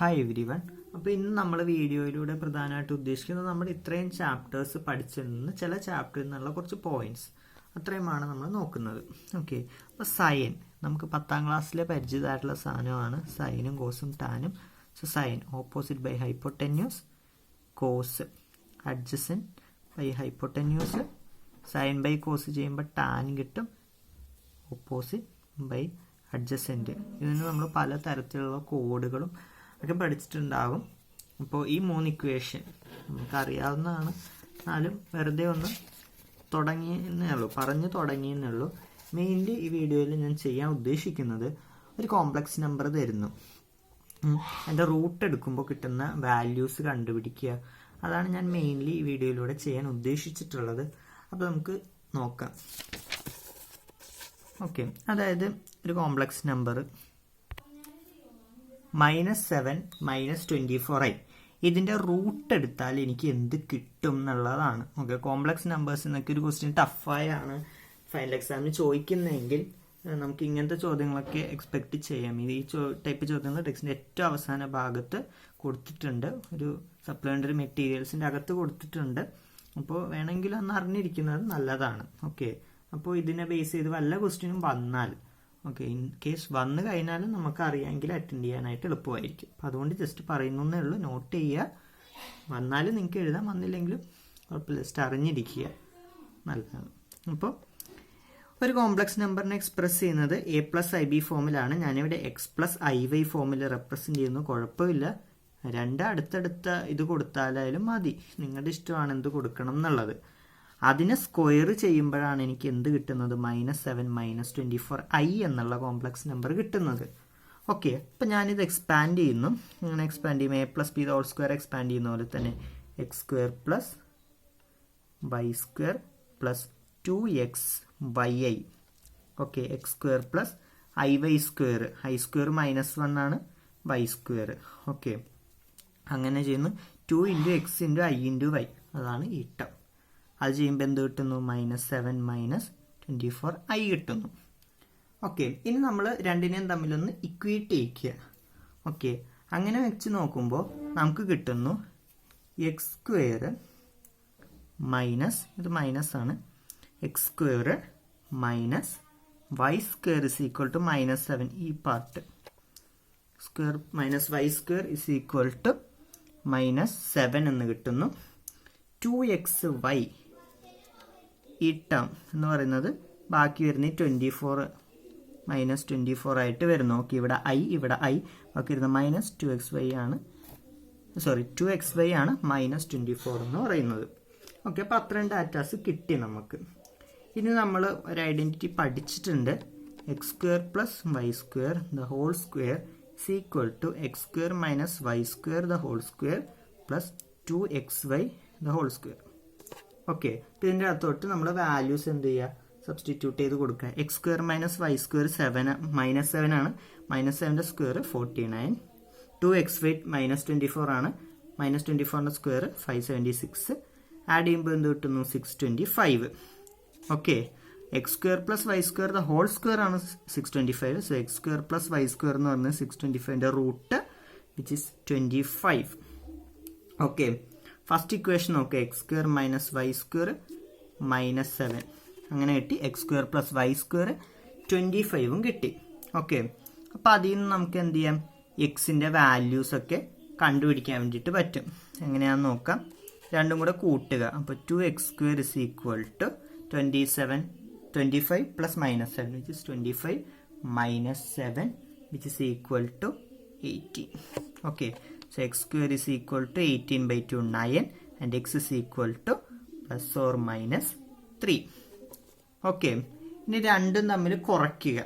Hi every one. അപ്പോൾ ഇന്ന് നമ്മൾ വീഡിയോയിലൂടെ പ്രധാനമായിട്ട് ഉദ്ദേശിക്കുന്നത് നമ്മൾ ഇത്രയും ചാപ്റ്റേഴ്സ് പഠിച്ചതിൽ നിന്ന് ചില ചാപ്റ്ററിൽ നിന്നുള്ള കുറച്ച് പോയിന്റ്സ് അത്രയുമാണ് നമ്മൾ നോക്കുന്നത്. ഓക്കെ, അപ്പോൾ സൈൻ നമുക്ക് 10ാം ക്ലാസ്സിലെ പരിചിതമായിട്ടുള്ള സാധനമാണ് സൈനും കോസും ടാനും. So sine opposite by hypotenuse, cos adjacent by hypotenuse. Sine by cos ചെയ്യുമ്പോൾ ടാൻ കിട്ടും, ഓപ്പോസിറ്റ് ബൈ അഡ്ജസൻറ്റ്. ഇതിന് നമ്മൾ പല തരത്തിലുള്ള കോഡുകളും ഒക്കെ പഠിച്ചിട്ടുണ്ടാകും. അപ്പോൾ ഈ 3 ഇക്വേഷൻ നമുക്കറിയാവുന്നതാണ്, എന്നാലും വെറുതെ ഒന്ന് പറഞ്ഞു തുടങ്ങിയെന്നേ ഉള്ളൂ. മെയിൻലി ഈ വീഡിയോയിൽ ഞാൻ ചെയ്യാൻ ഉദ്ദേശിക്കുന്നത് ഒരു കോംപ്ലക്സ് നമ്പർ തരുന്നു, അതിൻ്റെ റൂട്ട് എടുക്കുമ്പോൾ കിട്ടുന്ന വാല്യൂസ് കണ്ടുപിടിക്കുക. അതാണ് ഞാൻ മെയിൻലി ഈ വീഡിയോയിലൂടെ ചെയ്യാൻ ഉദ്ദേശിച്ചിട്ടുള്ളത്. അപ്പോൾ നമുക്ക് നോക്കാം. ഓക്കെ, അതായത് ഒരു കോംപ്ലക്സ് നമ്പർ -7 -24i ഇതിൻ്റെ റൂട്ട് എടുത്താൽ എനിക്ക് എന്ത് കിട്ടും എന്നുള്ളതാണ്. ഓക്കെ, കോംപ്ലക്സ് നമ്പേഴ്സ് എന്നൊക്കെ ഒരു ക്വസ്റ്റ്യൻ ടഫായാണ് ഫൈനൽ എക്സാമിന് ചോദിക്കുന്നതെങ്കിൽ നമുക്ക് ഇങ്ങനത്തെ ചോദ്യങ്ങളൊക്കെ എക്സ്പെക്ട് ചെയ്യാം. ഈ ടൈപ്പ് ചോദ്യങ്ങൾ ടെക്സ്റ്റിൻ്റെ ഏറ്റവും അവസാന ഭാഗത്ത് കൊടുത്തിട്ടുണ്ട്, ഒരു സപ്ലിമെൻ്ററി മെറ്റീരിയൽസിൻ്റെ അകത്ത് കൊടുത്തിട്ടുണ്ട്. അപ്പോൾ വേണമെങ്കിൽ ഒന്ന് അറിഞ്ഞിരിക്കുന്നത് നല്ലതാണ്. ഓക്കെ, അപ്പോൾ ഇതിനെ ബേസ് ചെയ്ത് വല്ല ക്വസ്റ്റ്യനും വന്നാൽ, ഓക്കെ, ഇൻ കേസ് വന്നു കഴിഞ്ഞാലും നമുക്ക് അറിയാമെങ്കിൽ അറ്റൻഡ് ചെയ്യാനായിട്ട് എളുപ്പമായിരിക്കും. അപ്പോൾ അതുകൊണ്ട് ജസ്റ്റ് പറയുന്നേ ഉള്ളൂ, നോട്ട് ചെയ്യുക. വന്നാലും നിങ്ങൾക്ക് എഴുതാം, വന്നില്ലെങ്കിലും കുഴപ്പമില്ല, ജസ്റ്റ് അറിഞ്ഞിരിക്കുക, നല്ലതാണ്. അപ്പോൾ ഒരു കോംപ്ലക്സ് നമ്പറിനെ എക്സ്പ്രസ് ചെയ്യുന്നത് a+ib ഫോമിലാണ്. ഞാനിവിടെ x+iy ഫോമിൽ റെപ്രസെൻറ്റ് ചെയ്യുന്നു, കുഴപ്പമില്ല. രണ്ട് അടുത്തടുത്ത ഇത് കൊടുത്താലായാലും മതി, നിങ്ങളുടെ ഇഷ്ടമാണ് എന്ത് കൊടുക്കണം എന്നുള്ളത്. അതിനെ സ്ക്വയർ ചെയ്യുമ്പോഴാണ് എനിക്ക് എന്ത് കിട്ടുന്നത്, -7 -24i എന്നുള്ള കോംപ്ലക്സ് നമ്പർ കിട്ടുന്നത്. ഓക്കെ, അപ്പം ഞാനിത് എക്സ്പാൻഡ് ചെയ്യുന്നു. ഇങ്ങനെ എക്സ്പാൻഡ് ചെയ്യും, a+b² എക്സ്പാൻഡ് ചെയ്യുന്ന പോലെ തന്നെ x² + y² + 2xyi. Okay, x² + iy², i² -1 ആണ്, y². ഓക്കെ, അങ്ങനെ ചെയ്യുന്നു. 2 × x × i × y, അതാണ് ഈ ടേം. അത് ചെയ്യുമ്പോൾ എന്ത് കിട്ടുന്നു, -7 -24i കിട്ടുന്നു. ഓക്കെ, ഇനി നമ്മൾ രണ്ടിനെയും തമ്മിലൊന്ന് ഇക്വേറ്റ് ചെയ്യിക്കുക. ഓക്കെ, അങ്ങനെ വെച്ച് നോക്കുമ്പോൾ നമുക്ക് കിട്ടുന്നു x² - ഇത് മൈനസ് ആണ്, x² - y² = -7. ഈ പാർട്ട് സ്ക്വയർ -y² -7 എന്ന് കിട്ടുന്നു. 2xy ഈ ടേം എന്ന് പറയുന്നത് ബാക്കി വരുന്ന 24 -24 ആയിട്ട് വരുന്നു. ഓക്കെ, ഇവിടെ i ബാക്കി വരുന്ന -2xy ആണ്, 2xy ആണ് -24 എന്ന് പറയുന്നത്. ഓക്കെ, അപ്പോൾ അത്രയും ഡാറ്റാസ് കിട്ടി നമുക്ക്. ഇനി നമ്മൾ ഒരു ഐഡൻറ്റിറ്റി പഠിച്ചിട്ടുണ്ട്, x² + y² the whole square is equal to x² - y² the whole square plus 2xy the whole square. Okay, അപ്പോൾ ഇതിൻ്റെ അകത്തോട്ട് നമ്മൾ വാല്യൂസ് എന്ത് ചെയ്യുക, സബ്സ്റ്റിറ്റ്യൂട്ട് ചെയ്ത് കൊടുക്കുക. x² - y² -7 ആണ്, -7ൻ്റെ സ്ക്വയർ 49, 2xy -24 ആണ്, -24ൻ്റെ സ്ക്വയർ 576, ആഡ് ചെയ്യുമ്പോൾ എന്ത് കിട്ടുന്നു, 625. Okay, x² + y² the whole square ആണ് 625. സോ x² + y² എന്ന് പറഞ്ഞാൽ 625ൻ്റെ root which is 25. Okay, first equation നോക്കുക, x² - y² -7 അങ്ങനെ കിട്ടി. x² + y² 25ഉം കിട്ടി. ഓക്കെ, അപ്പോൾ അതിൽ നിന്ന് നമുക്ക് എന്ത് ചെയ്യാം, എക്സിൻ്റെ വാല്യൂസ് ഒക്കെ കണ്ടുപിടിക്കാൻ വേണ്ടിയിട്ട് പറ്റും. എങ്ങനെയാണെന്ന് നോക്കാം. രണ്ടും കൂടെ കൂട്ടുക. അപ്പോൾ 2x² = 25 + -7 which is 25 - 7 which is equal to 18. Okay, so x² is equal to 18/2 9 and x is equal to ±3. Okay, ഇനി രണ്ടും തമ്മിൽ കുറയ്ക്കുക.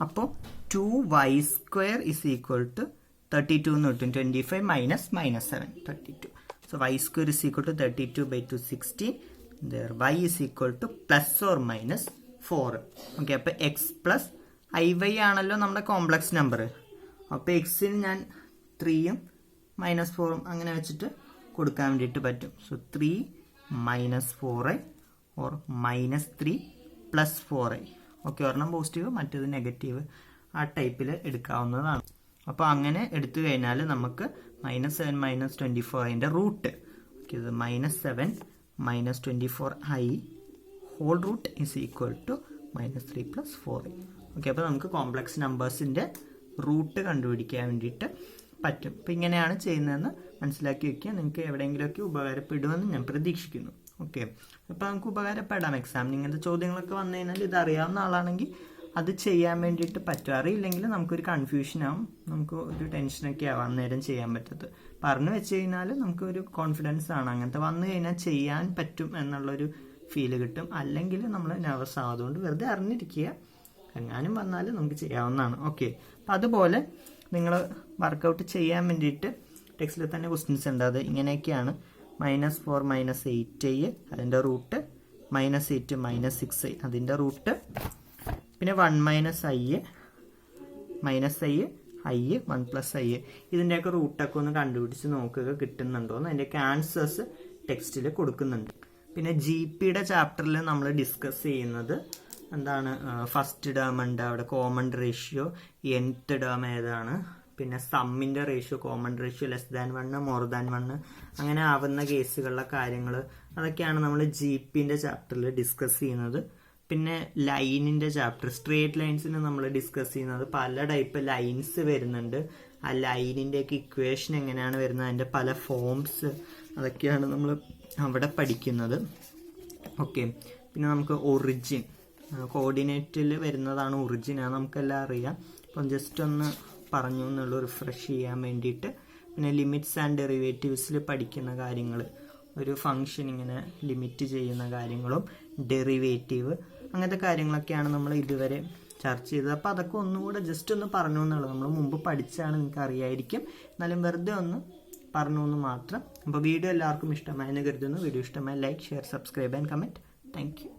അപ്പോൾ 2y² is equal to 32 എന്ന് കിട്ടും. 25 - -7 32. So y² is equal to 32/2 16. There y is equal to ±4. Okay, അപ്പോൾ x + iy ആണല്ലോ നമ്മുടെ കോംപ്ലക്സ് നമ്പർ. അപ്പോൾ എക്സിന് ഞാൻ 3ഉം -4ഉം അങ്ങനെ വെച്ചിട്ട് കൊടുക്കാൻ വേണ്ടിയിട്ട് പറ്റും. So 3 - 4i or -3 + 4i. Okay, ഒരെണ്ണം പോസിറ്റീവ് മറ്റേത് നെഗറ്റീവ്, ആ ടൈപ്പിൽ എടുക്കാവുന്നതാണ്. അപ്പോൾ അങ്ങനെ എടുത്തു കഴിഞ്ഞാൽ നമുക്ക് -7 - 24i റൂട്ട്, ഓക്കെ, ഇത് -7 - 24i whole root is equal to -3 + 4i. Okay, അപ്പോൾ നമുക്ക് കോംപ്ലക്സ് നമ്പേഴ്സിൻ്റെ റൂട്ട് കണ്ടുപിടിക്കാൻ വേണ്ടിയിട്ട് പറ്റും. അപ്പോൾ ഇങ്ങനെയാണ് ചെയ്യുന്നതെന്ന് മനസ്സിലാക്കി വയ്ക്കുക. നിങ്ങൾക്ക് എവിടെയെങ്കിലുമൊക്കെ ഉപകാരപ്പെടുമെന്ന് ഞാൻ പ്രതീക്ഷിക്കുന്നു. ഓക്കെ, അപ്പോൾ നമുക്ക് ഉപകാരപ്പെടാം. എക്സാമിന് ഇങ്ങനത്തെ ചോദ്യങ്ങളൊക്കെ വന്നു കഴിഞ്ഞാൽ ഇത് അറിയാവുന്ന ആളാണെങ്കിൽ അത് ചെയ്യാൻ വേണ്ടിയിട്ട് പറ്റും. അറിയില്ലെങ്കിൽ നമുക്കൊരു കൺഫ്യൂഷനാവും, നമുക്ക് ഒരു ടെൻഷനൊക്കെ ആവും അന്നേരം ചെയ്യാൻ പറ്റത്ത്. പറഞ്ഞു വെച്ച് കഴിഞ്ഞാൽ നമുക്കൊരു കോൺഫിഡൻസ് ആണ്, അങ്ങനത്തെ വന്നു കഴിഞ്ഞാൽ ചെയ്യാൻ പറ്റും എന്നുള്ളൊരു ഫീല് കിട്ടും. അല്ലെങ്കിൽ നമ്മൾ നെർവസ് ആവും. അതുകൊണ്ട് വെറുതെ അറിഞ്ഞിരിക്കുക, എങ്ങാനും വന്നാൽ നമുക്ക് ചെയ്യാവുന്നതാണ്. ഓക്കെ, അപ്പം അതുപോലെ നിങ്ങൾ വർക്കൗട്ട് ചെയ്യാൻ വേണ്ടിയിട്ട് ടെക്സ്റ്റിൽ തന്നെ ക്വസ്റ്റ്യൻസ് ഉണ്ട്. അത് ഇങ്ങനെയൊക്കെയാണ്: -4 - 8i അതിൻ്റെ റൂട്ട്, -8 - 6i അതിൻ്റെ റൂട്ട്, പിന്നെ 1 - i i 1 + i ഇതിൻ്റെയൊക്കെ റൂട്ടൊക്കെ ഒന്ന് കണ്ടുപിടിച്ച് നോക്കുക കിട്ടുന്നുണ്ടോ എന്ന്. അതിൻ്റെയൊക്കെ ആൻസേഴ്സ് ടെക്സ്റ്റിൽ കൊടുക്കുന്നുണ്ട്. പിന്നെ GPയുടെ ചാപ്റ്ററിൽ നമ്മൾ ഡിസ്കസ് ചെയ്യുന്നത് എന്താണ്, ഫസ്റ്റ് ടേം ഉണ്ട്, അവിടെ കോമൺ റേഷ്യോ, nth ടേം ഏതാണ്, പിന്നെ സമ്മിൻ്റെ ratio, common ratio <1 more than 1 അങ്ങനെ ആവുന്ന കേസുകളിലെ കാര്യങ്ങൾ, അതൊക്കെയാണ് നമ്മൾ GPൻ്റെ ചാപ്റ്ററിൽ ഡിസ്കസ് ചെയ്യുന്നത്. പിന്നെ ലൈനിൻ്റെ ചാപ്റ്റർ, സ്ട്രേറ്റ് ലൈൻസിന് നമ്മൾ ഡിസ്കസ് ചെയ്യുന്നത്. പല ടൈപ്പ് ലൈൻസ് വരുന്നുണ്ട്, ആ ലൈനിൻ്റെയൊക്കെ ഇക്വേഷൻ എങ്ങനെയാണ് വരുന്നത്, അതിൻ്റെ പല ഫോംസ്, അതൊക്കെയാണ് നമ്മൾ അവിടെ പഠിക്കുന്നത്. ഓക്കെ, പിന്നെ നമുക്ക് ഒറിജിൻ, കോർഡിനേറ്റിൽ വരുന്നതാണ് ഒറിജിൻ, അത് നമുക്കെല്ലാം അറിയാം. അപ്പം ജസ്റ്റ് ഒന്ന് പറഞ്ഞു എന്നുള്ളൂ റിഫ്രഷ് ചെയ്യാൻ വേണ്ടിയിട്ട്. പിന്നെ ലിമിറ്റ്സ് ആൻഡ് ഡെറിവേറ്റീവ്സിൽ പഠിക്കുന്ന കാര്യങ്ങൾ, ഒരു ഫംഗ്ഷൻ ഇങ്ങനെ ലിമിറ്റ് ചെയ്യുന്ന കാര്യങ്ങളും ഡെറിവേറ്റീവ്, അങ്ങനത്തെ കാര്യങ്ങളൊക്കെയാണ് നമ്മൾ ഇതുവരെ ചർച്ച ചെയ്തത്. അപ്പോൾ അതൊക്കെ ഒന്നുകൂടെ ജസ്റ്റ് ഒന്ന് പറഞ്ഞു എന്നുള്ളത്, നമ്മൾ മുമ്പ് പഠിച്ചാണ്, നിങ്ങൾക്ക് അറിയായിരിക്കും, എന്നാലും വെറുതെ ഒന്ന് പറഞ്ഞു എന്ന് മാത്രം. അപ്പോൾ വീഡിയോ എല്ലാവർക്കും ഇഷ്ടമായെന്ന് കരുതുന്നു. വീഡിയോ ഇഷ്ടമായി like, share, subscribe and comment. Thank you.